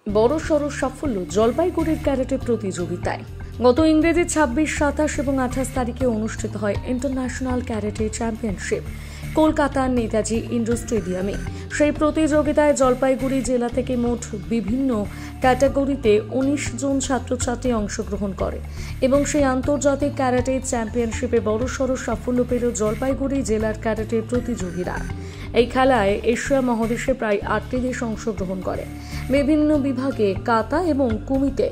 বড়সড় সাফল্য জলপাইগুড়ির ক্যারাটে প্রতিযোগিতায়। গত ইংরেজি 26, 27 এবং 28 তারিখে অনুষ্ঠিত হয় ইন্টারন্যাশনাল ক্যারাটে চ্যাম্পিয়নশিপ কলকাতার নেতাজি ইন্ডোর স্টেডিয়ামে। সেই প্রতিযোগিতায় জলপাইগুড়ি জেলা থেকে মোট বিভিন্ন ক্যাটাগরিতে 19 জন ছাত্রছাত্রী অংশগ্রহণ করে এবং সেই আন্তর্জাতিক ক্যারাটে চ্যাম্পিয়নশিপে বড়সড় সাফল্য পেল জলপাইগুড়ি জেলার ক্যারাটে প্রতিযোগীরা। এই খেলায় এশিয়া মহাদেশে প্রায় 8টি দেশ অংশগ্রহণ করে। বিভিন্ন বিভাগে কাতা এবং কুমিতে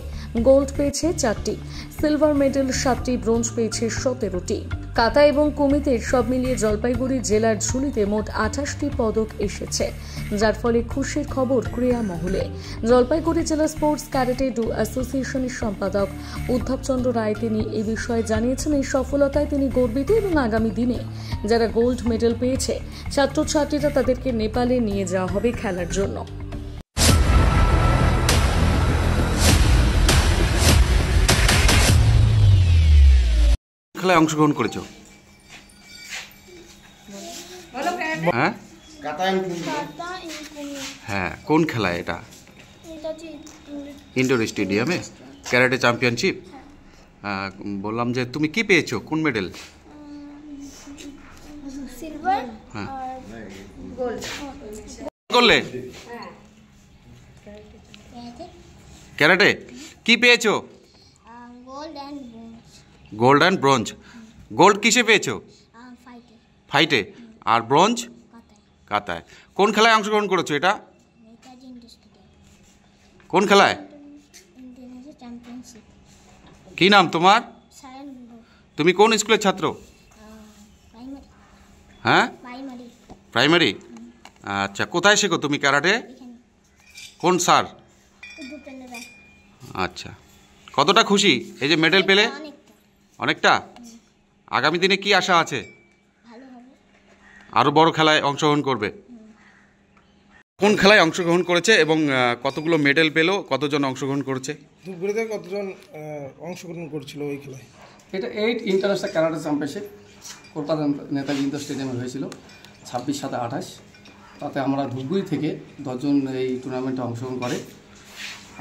গোল্ড পেয়েছে 4টি, সিলভার মেডেল 7টি, ব্রোঞ্জ পেয়েছে 17টি। কাতা এবং কুমিতে সব মিলিয়ে জলপাইগুড়ি জেলার ঝুলিতে মোট 28টি পদক এসেছে, যার ফলে খুশির খবর ক্রীড়া মহলে। জলপাইগুড়ি জেলা স্পোর্টস ক্যারাটে ডু অ্যাসোসিয়েশনের সম্পাদক উদ্ধব চন্দ্র রায় তিনি এই বিষয়ে জানিয়েছেন, এই সফলতায় তিনি গর্বিত এবং আগামী দিনে যারা গোল্ড মেডেল পেয়েছে ছাত্রছাত্রীরা তাদেরকে নেপালে নিয়ে যাওয়া হবে খেলার জন্য। খেলায় অংশগ্রহণ করেছো? হ্যাঁ হ্যাঁ, কোন খেলায় এটা? ইন্ডোর স্টেডিয়ামে ক্যারাটে চ্যাম্পিয়নশিপ। বললাম যে তুমি কি পেয়েছো, কোন মেডেল? সিলভার হ্যাঁ, আর গোল্ড। করলে ক্যারাটে কি পেয়েছো? Gold and bronze. Gold and bronze. Gold কিসে পেয়েছো? ফাইটে। ফাইটে। আর ব্রোঞ্জ কাতায়। কাতায়। কোন খেলায় অংশগ্রহণ করেছো এটা? Netaji indoor stadium. কোন খেলায়? International championship. কি নাম তোমার? সায়ন গুরু। তুমি কোন স্কুলের ছাত্র? প্রাইমারি। হ্যাঁ, প্রাইমারি। প্রাইমারি। আচ্ছা, কোথায় শেখো তুমি ক্যারাটে? এখানে কোন স্যার? ভূপেন্দ্র রায়। আচ্ছা, কতটা খুশি এই যে মেডেল পেলে? অনেকটা অনেকটা। আগামী দিনে কি আশা আছে? ভালো হবে। আরও বড় খেলায় অংশগ্রহণ করবে? কোন খেলায় অংশগ্রহণ করেছে এবং কতগুলো মেডেল পেলো? কতজন অংশগ্রহণ করেছে? ধূপগুড়িতে কতজন অংশগ্রহণ করছিল ওই খেলায়? এটা 8 international karate championship Kolkata Netaji indoor স্টেডিয়ামে হয়েছিল 26, 27, 28। তাতে আমরা ধূপগুড়ি থেকে 10 জন এই টুর্নামেন্টে অংশগ্রহণ করে।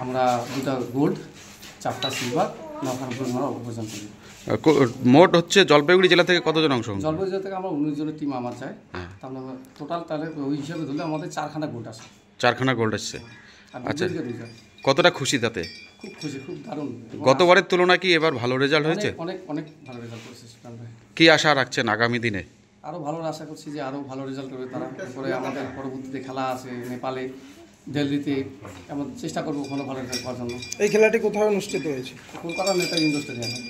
আমরা 2টা গোল্ড, 4টা সিলভার, 9টা ব্রোঞ্জ আমরা অর্জন করি। মোট হচ্ছে জলপাইগুড়ি জেলা থেকে কতজন অংশগ্রহণ? জলপাইগুড়ি জেলা থেকে আমরা 19 জনের টিম আমার চাই। তাহলে টোটাল তাহলে ওই হিসাবে ধরলে আমাদের 4খানা গোল্ড আসে। 4খানা গোল্ড আসছে। আর আচ্ছা, ধূপগুড়িতে 2টা। কতটা খুশি তাতে? খুব খুশি, খুব দারুণ। গতবারের তুলনায় কি এবার ভালো রেজাল্ট হয়েছে? অনেক অনেক ভালো রেজাল্ট করেছে সুকান্ত ভাই। কি আশা রাখছেন আগামী দিনে? আরও ভালো আশা করছি যে আরও ভালো রেজাল্ট করবে তারা। তারপরে আমাদের পরবর্তীতে খেলা আছে নেপালে, দিল্লিতে। এমন চেষ্টা করবো ভালো ভালো রেজাল্ট করার জন্য। এই খেলাটি কোথায় অনুষ্ঠিত হয়েছে? কলকাতার নেতাজি ইন্ডোর স্টেডিয়ামে।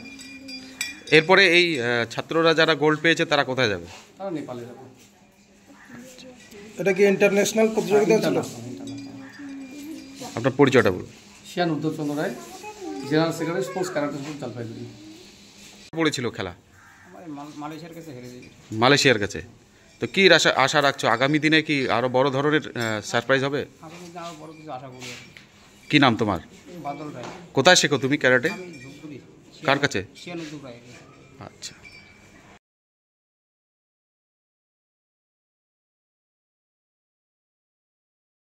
এরপরে এই ছাত্ররা যারা গোল্ড পেয়েছে তারা কোথায় যাবে? তারা নেপালে যাবে। এটা কি ইন্টারন্যাশনাল প্রতিযোগিতা ছিল? আপনার পরিচয়টা বলুন। শিয়ান Uddhab Chandra Roy, general secretary, sports karate Jalpaiguri. পড়েছিল খেলা মালয়েশিয়ার কাছে হেরে গেছে। মালয়েশিয়ার কাছে। তো কি আশা রাখছো আগামী দিনে? কি আরো বড় ধরনের সারপ্রাইজ হবে? আগামী দিনে আরও বড় কিছু আশা করবো। কি নাম তোমার? বাদল রায়। কোথায় শেখো তুমি ক্যারাটে? ধূপগুড়ি। কার কাছে? শিয়ান উদ্ধব রায়। আচ্ছা।